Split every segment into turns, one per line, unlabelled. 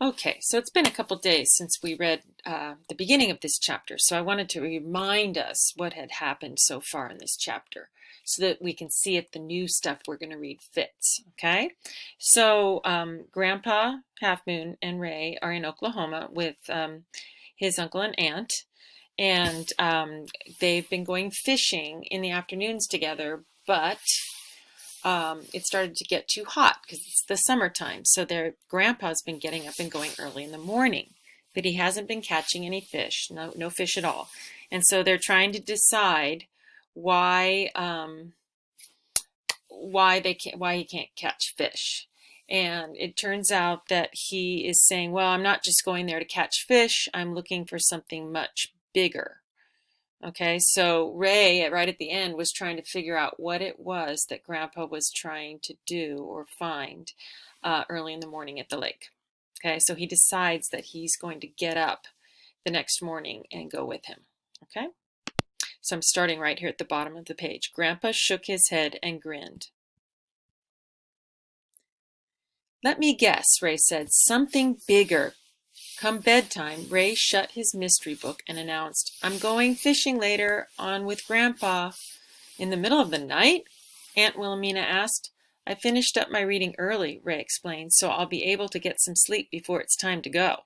Okay, so it's been a couple days since we read the beginning of this chapter, so I wanted to remind us what had happened so far in this chapter so that we can see if the new stuff we're going to read fits, okay? So Grandpa, Half Moon, and Ray are in Oklahoma with his uncle and aunt, and they've been going fishing in the afternoons together, but it started to get too hot because it's the summertime. So their grandpa's been getting up and going early in the morning, but he hasn't been catching any fish, no fish at all. And so they're trying to decide why why he can't catch fish. And it turns out that he is saying, well, I'm not just going there to catch fish, I'm looking for something much bigger. Okay, so Ray, right at the end, was trying to figure out what it was that Grandpa was trying to do or find early in the morning at the lake. Okay, so he decides that he's going to get up the next morning and go with him. Okay, so I'm starting right here at the bottom of the page. Grandpa shook his head and grinned. Let me guess, Ray said, something bigger. Come bedtime, Ray shut his mystery book and announced, I'm going fishing later on with Grandpa. In the middle of the night? Aunt Wilhelmina asked. I finished up my reading early, Ray explained, so I'll be able to get some sleep before it's time to go.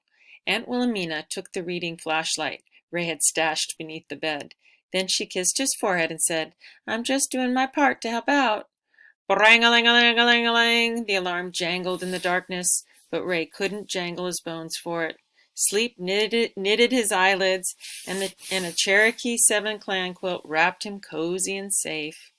Aunt Wilhelmina took the reading flashlight Ray had stashed beneath the bed. Then she kissed his forehead and said, I'm just doing my part to help out. Brang-a-ling-a-ling-a-ling-a-ling, the alarm jangled in the darkness, but Ray couldn't jangle his bones for it. Sleep knitted his eyelids, and a Cherokee 7 clan quilt wrapped him cozy and safe.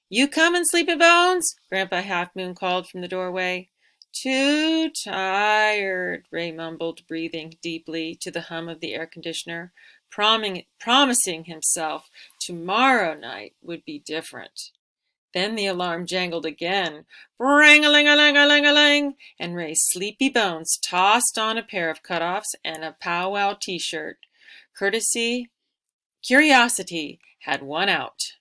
You comin', Sleepy Bones? Grandpa Half Moon called from the doorway. Too tired, Ray mumbled, breathing deeply to the hum of the air conditioner, promising himself tomorrow night would be different. Then the alarm jangled again, ring-a-ling-a-ling-a-ling-a-ling, and Ray's sleepy bones tossed on a pair of cutoffs and a powwow t-shirt. Curiosity had won out.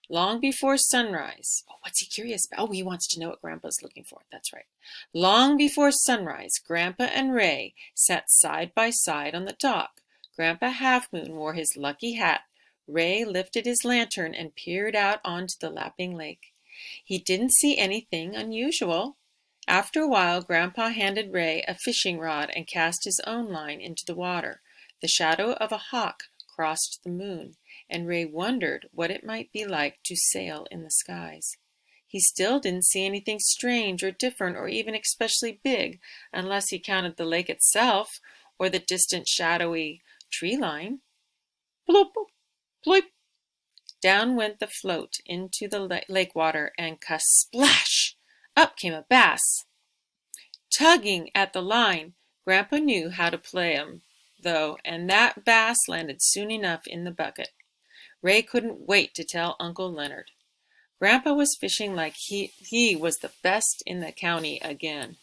Long before sunrise. Oh, what's he curious about? Oh, he wants to know what Grandpa's looking for. That's right. Long before sunrise, Grandpa and Ray sat side by side on the dock. Grandpa Half Moon wore his lucky hat. Ray lifted his lantern and peered out onto the lapping lake. He didn't see anything unusual. After a while, Grandpa handed Ray a fishing rod and cast his own line into the water. The shadow of a hawk crossed the moon, and Ray wondered what it might be like to sail in the skies. He still didn't see anything strange or different or even especially big, unless he counted the lake itself or the distant shadowy tree line. Bloop, bloop. Down went the float into the lake water, and ka-splash! Up came a bass. Tugging at the line, Grandpa knew how to play 'em, though, and that bass landed soon enough in the bucket. Ray couldn't wait to tell Uncle Leonard. Grandpa was fishing like he was the best in the county again.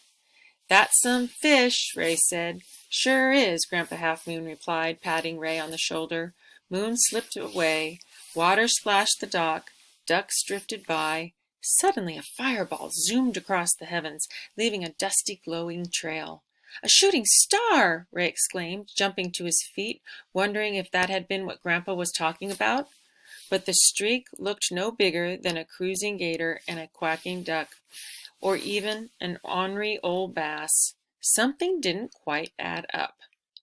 That's some fish, Ray said. Sure is, Grandpa Half Moon replied, patting Ray on the shoulder. Moon slipped away. Water splashed the dock. Ducks drifted by. Suddenly a fireball zoomed across the heavens, leaving a dusty glowing trail. A shooting star! Ray exclaimed, jumping to his feet, wondering if that had been what Grandpa was talking about. But the streak looked no bigger than a cruising gator and a quacking duck, or even an ornery old bass. Something didn't quite add up.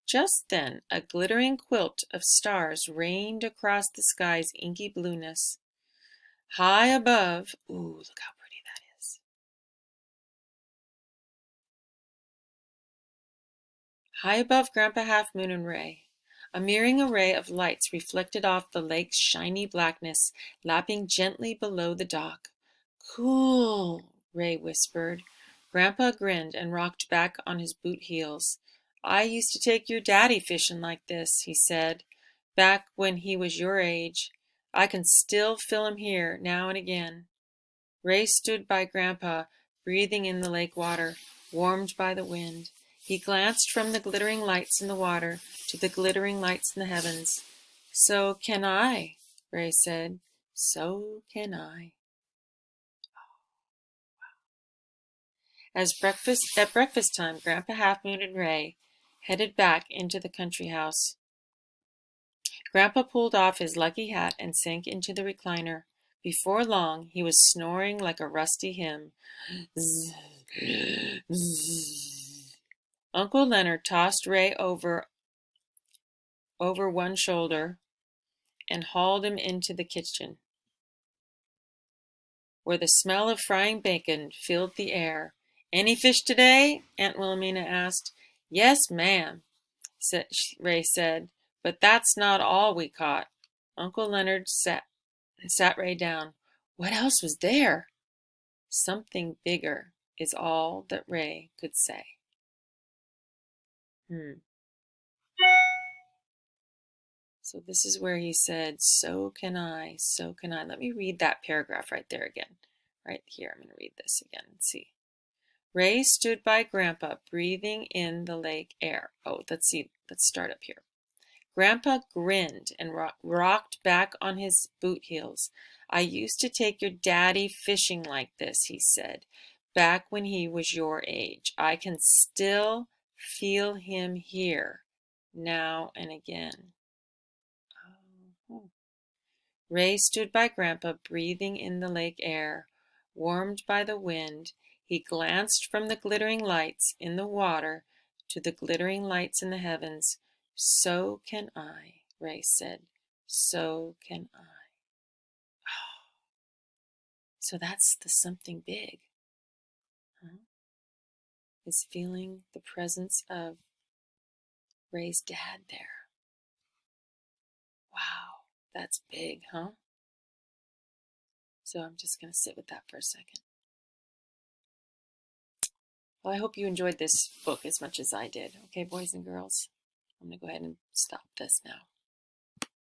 Just then a glittering quilt of stars rained across the sky's inky blueness. High above, ooh, look how pretty that is. High above Grandpa Half Moon and Ray, a mirroring array of lights reflected off the lake's shiny blackness, lapping gently below the dock. Cool, Ray whispered. Grandpa grinned and rocked back on his boot heels. I used to take your daddy fishing like this, he said, back when he was your age. I can still feel him here now and again. Ray stood by Grandpa, breathing in the lake water, warmed by the wind. He glanced from the glittering lights in the water to the glittering lights in the heavens. So can I, Ray said. So can I. At breakfast time, Grandpa Half Moon and Ray headed back into the country house. Grandpa pulled off his lucky hat and sank into the recliner. Before long, he was snoring like a rusty hymn. Zzz, zzz. Uncle Leonard tossed Ray over one shoulder and hauled him into the kitchen, where the smell of frying bacon filled the air. "Any fish today?" Aunt Wilhelmina asked. "Yes, ma'am," Ray said, "but that's not all we caught." Uncle Leonard sat Ray down. "What else was there?" "Something bigger," is all that Ray could say. So this is where he said, "So can I, so can I." Let me read that paragraph right there again. Right here, I'm going to read this again and see. Ray stood by Grandpa, breathing in the lake air. Oh, let's see. Let's start up here. Grandpa grinned and rocked back on his boot heels. "I used to take your daddy fishing like this," he said, "back when he was your age. I can still feel him here, now and again." Ray stood by Grandpa, breathing in the lake air. Warmed by the wind, he glanced from the glittering lights in the water to the glittering lights in the heavens. "So can I," Ray said. "So can I." So that's the something big. Is feeling the presence of Ray's dad there. Wow, that's big, huh? So I'm just going to sit with that for a second. Well, I hope you enjoyed this book as much as I did. Okay, boys and girls, I'm going to go ahead and stop this now.